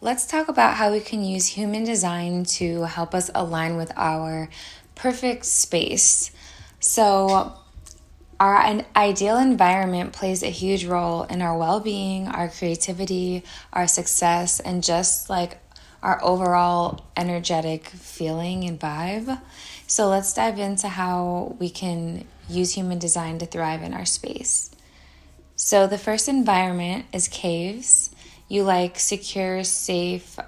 Let's talk about how we can use human design to help us align with our perfect space. So, our ideal environment plays a huge role in our well being, our creativity, our success, and just like our overall energetic feeling and vibe. So, let's dive into how we can use human design to thrive in our space. So, the first environment is caves. You like secure, safe,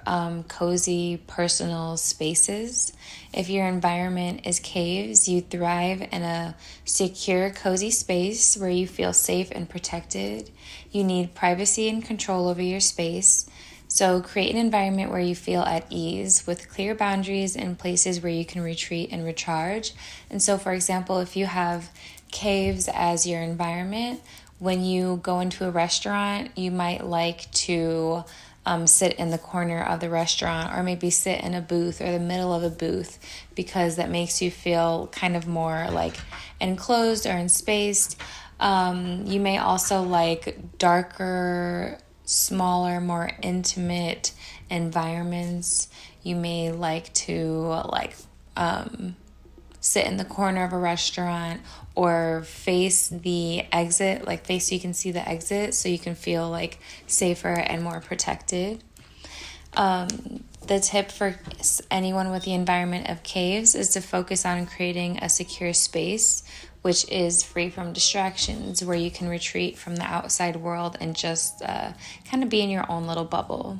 cozy, personal spaces. If your environment is caves, you thrive in a secure, cozy space where you feel safe and protected. You need privacy and control over your space. So, create an environment where you feel at ease with clear boundaries and places where you can retreat and recharge. And so, for example, if you have caves as your environment, when you go into a restaurant, you might like to sit in the corner of the restaurant or maybe sit in a booth or the middle of a booth because that makes you feel kind of more like enclosed or enspaced. You may also like darker, smaller, more intimate environments. You may like to sit in the corner of a restaurant or face the exit, like face so you can see the exit so you can feel like safer and more protected. The tip for anyone with the environment of caves is to focus on creating a secure space which is free from distractions, where you can retreat from the outside world and just kind of be in your own little bubble.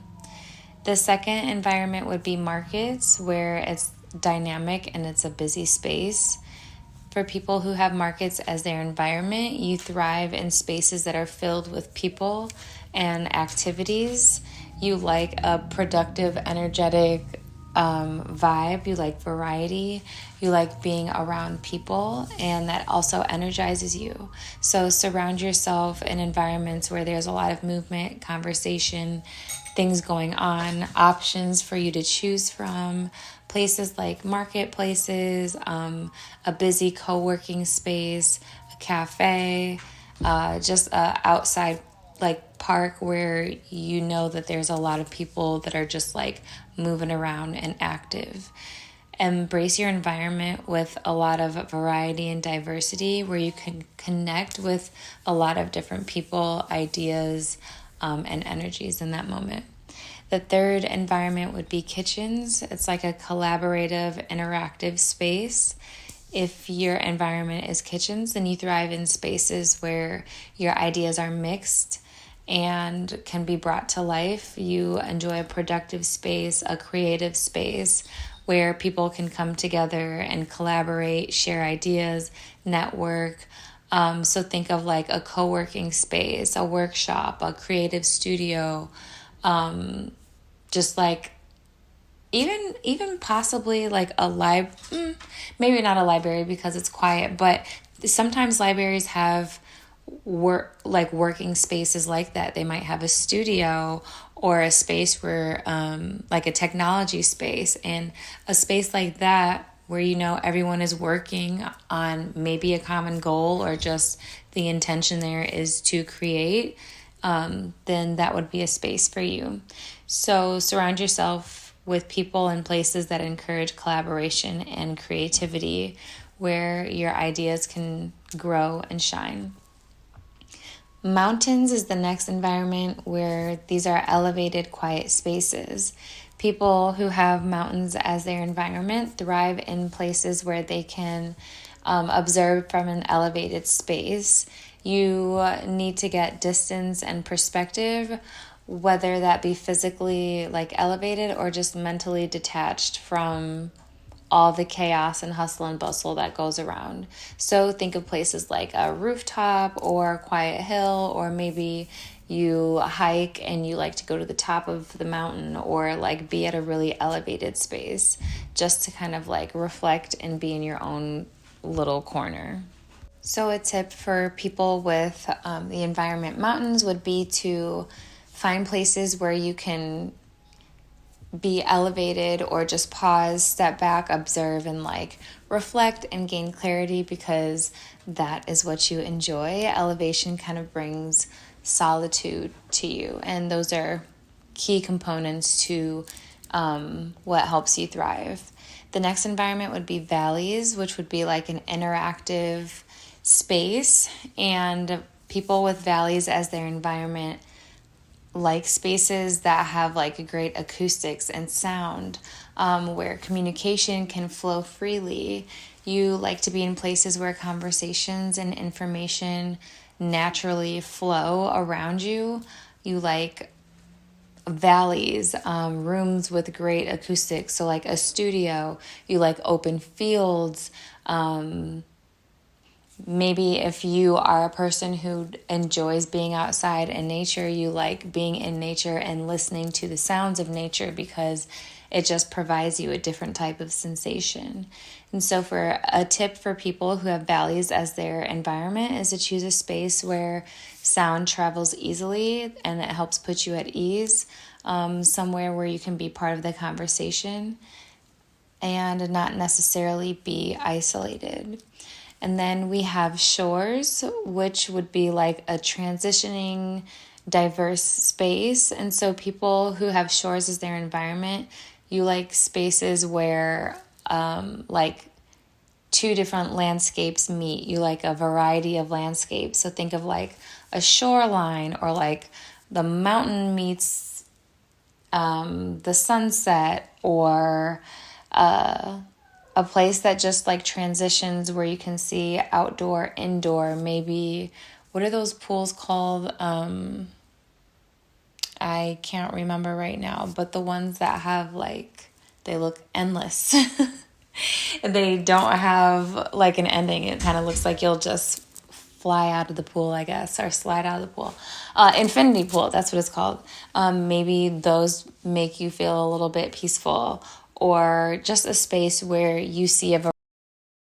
The second environment would be markets, where it's dynamic and it's a busy space. For people who have markets as their environment, you thrive in spaces that are filled with people and activities. You like a productive, energetic vibe. You like variety. You like being around people, and that also energizes you. So surround yourself in environments where there's a lot of movement, conversation, things going on, options for you to choose from. Places like marketplaces, a busy co-working space, a cafe, just a outside like park where you know that there's a lot of people that are just like moving around and active. Embrace your environment with a lot of variety and diversity where you can connect with a lot of different people, ideas, and energies in that moment. The third environment would be kitchens. It's like a collaborative, interactive space. If your environment is kitchens, then you thrive in spaces where your ideas are mixed and can be brought to life. You enjoy a productive space, a creative space where people can come together and collaborate, share ideas, network. So think of like a co-working space, a workshop, a creative studio, just like even possibly like maybe not a library because it's quiet, but sometimes libraries have working spaces like that. They might have a studio or a space where like a technology space, and a space like that where everyone is working on maybe a common goal or just the intention there is to create, then that would be a space for you. So surround yourself with people and places that encourage collaboration and creativity, where your ideas can grow and shine. Mountains is the next environment, where these are elevated, quiet spaces. People who have mountains as their environment thrive in places where they can observe from an elevated space. You need to get distance and perspective, whether that be physically like elevated or just mentally detached from all the chaos and hustle and bustle that goes around. So think of places like a rooftop or a quiet hill, or maybe you hike and you like to go to the top of the mountain, or like be at a really elevated space just to kind of like reflect and be in your own little corner. So a tip for people with the environment mountains would be to find places where you can be elevated, or just pause, step back, observe, and like reflect and gain clarity, because that is what you enjoy. Elevation kind of brings solitude to you, and those are key components to what helps you thrive. The next environment would be valleys, which would be like an interactive space. And people with valleys as their environment like spaces that have like great acoustics and sound, where communication can flow freely. You like to be in places where conversations and information naturally flow around you. You like valleys, rooms with great acoustics, so like a studio. You like open fields. Maybe if you are a person who enjoys being outside in nature, you like being in nature and listening to the sounds of nature because it just provides you a different type of sensation. And so for a tip for people who have valleys as their environment is to choose a space where sound travels easily and it helps put you at ease, somewhere where you can be part of the conversation and not necessarily be isolated. And then we have shores, which would be like a transitioning, diverse space. And so people who have shores as their environment, you like spaces where like two different landscapes meet. You like a variety of landscapes. So think of like a shoreline, or like the mountain meets the sunset, or a place that just like transitions where you can see outdoor, indoor, maybe, what are those pools called? I can't remember right now, but the ones that have like, they look endless. They don't have like an ending. It kind of looks like you'll just fly out of the pool, I guess, or slide out of the pool. Infinity pool, that's what it's called. Maybe those make you feel a little bit peaceful, or just a space where you see a